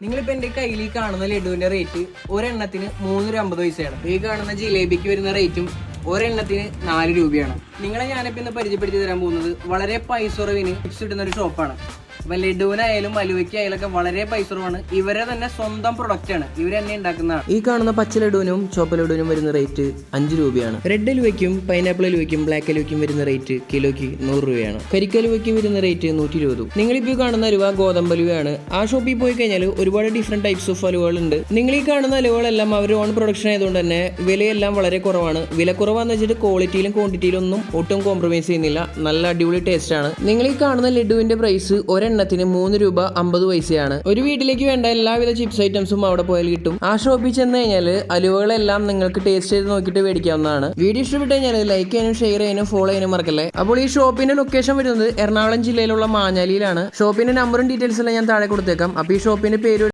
നിങ്ങളിപ്പോൾ എൻ്റെ കയ്യിൽ ഈ കാണുന്ന ലഡുവിൻ്റെ റേറ്റ് ഒരെണ്ണത്തിന് 350 പൈസയാണ്. ഈ കാണുന്ന ജിലേബിക്ക് വരുന്ന റേറ്റും ഒരെണ്ണത്തിന് 4 രൂപയാണ്. നിങ്ങളെ ഞാനിപ്പോൾ ഇന്ന് പരിചയപ്പെടുത്തി തരാൻ പോകുന്നത് വളരെ പൈസ കുറവിന് ടിപ്സ് കിട്ടുന്ന ഒരു ഷോപ്പാണ്. അപ്പം ലഡുവിനായാലും അലുവയ്ക്കായാലും ഒക്കെ വളരെ പൈസ കുറവാണ്. ഇവരെ തന്നെ സ്വന്തം പ്രൊഡക്റ്റ് ആണ്, ഇവർ തന്നെ ഉണ്ടാക്കുന്നതാണ്. ഈ കാണുന്ന പച്ച ലഡുവിനും ചുവപ്പ് ലഡുവിനും വരുന്ന റേറ്റ് 5 രൂപയാണ്. റെഡ് അലുവയ്ക്കും പൈനാപ്പിൾ അലുവയ്ക്കും ബ്ലാക്ക് അലുവയ്ക്കും വരുന്ന റേറ്റ് കിലോയ്ക്ക് 100 രൂപയാണ്. കരിക്കലുവയ്ക്ക് വരുന്ന റേറ്റ് 120. നിങ്ങളിപ്പോൾ കാണുന്ന അലുവ ഗോതമ്പ് അലുവയാണ്. ആ ഷോപ്പിൽ പോയി കഴിഞ്ഞാൽ ഒരുപാട് ഡിഫറെന്റ് ടൈപ്സ് ഓഫ് അലുവകളുണ്ട്. നിങ്ങൾ ഈ കാണുന്ന അലുവകളെല്ലാം അവർ ഓൺ പ്രൊഡക്ഷൻ ആയതുകൊണ്ട് തന്നെ വിലയെല്ലാം വളരെ കുറവാണ്. വില കുറവാന്ന് വെച്ചിട്ട് ക്വാളിറ്റിയിലും ക്വാണ്ടിറ്റിയിലും ഒന്നും ഒട്ടും കോംപ്രമൈസ് ചെയ്യുന്നില്ല. നല്ല അടിപൊളി ടേസ്റ്റ് ആണ്. നിങ്ങൾ ഈ കാണുന്ന ലഡുവിന്റെ പ്രൈസ് ഒരെണ്ണത്തിന് 3 രൂപ 50 പൈസയാണ്. ഒരു വീട്ടിലേക്ക് വേണ്ട എല്ലാവിധ ചിപ്സ് ഐറ്റംസും അവിടെ പോയാൽ കിട്ടും. ആ ഷോപ്പിൽ ചെന്ന് കഴിഞ്ഞാൽ അലുവകളെല്ലാം നിങ്ങൾക്ക് ടേസ്റ്റ് ചെയ്ത് നോക്കിയിട്ട് മേടിക്കാവുന്നതാണ്. വീഡിയോ ഇഷ്ടപ്പെട്ട് കഴിഞ്ഞാൽ ലൈക്ക് ചെയ്യാനും ഷെയർ ചെയ്യാനും ഫോളോ ചെയ്യാനും മറക്കല്ലേ. അപ്പോൾ ഈ ഷോപ്പിന്റെ ലൊക്കേഷൻ വരുന്നത് എറണാകുളം ജില്ലയിലുള്ള മാഞ്ഞാലിയിലാണ്. ഷോപ്പിന്റെ നമ്പറും ഡീറ്റെയിൽസ് എല്ലാം ഞാൻ താഴെ കൊടുത്തേക്കാം. അപ്പോൾ ഈ ഷോപ്പിന്റെ പേര്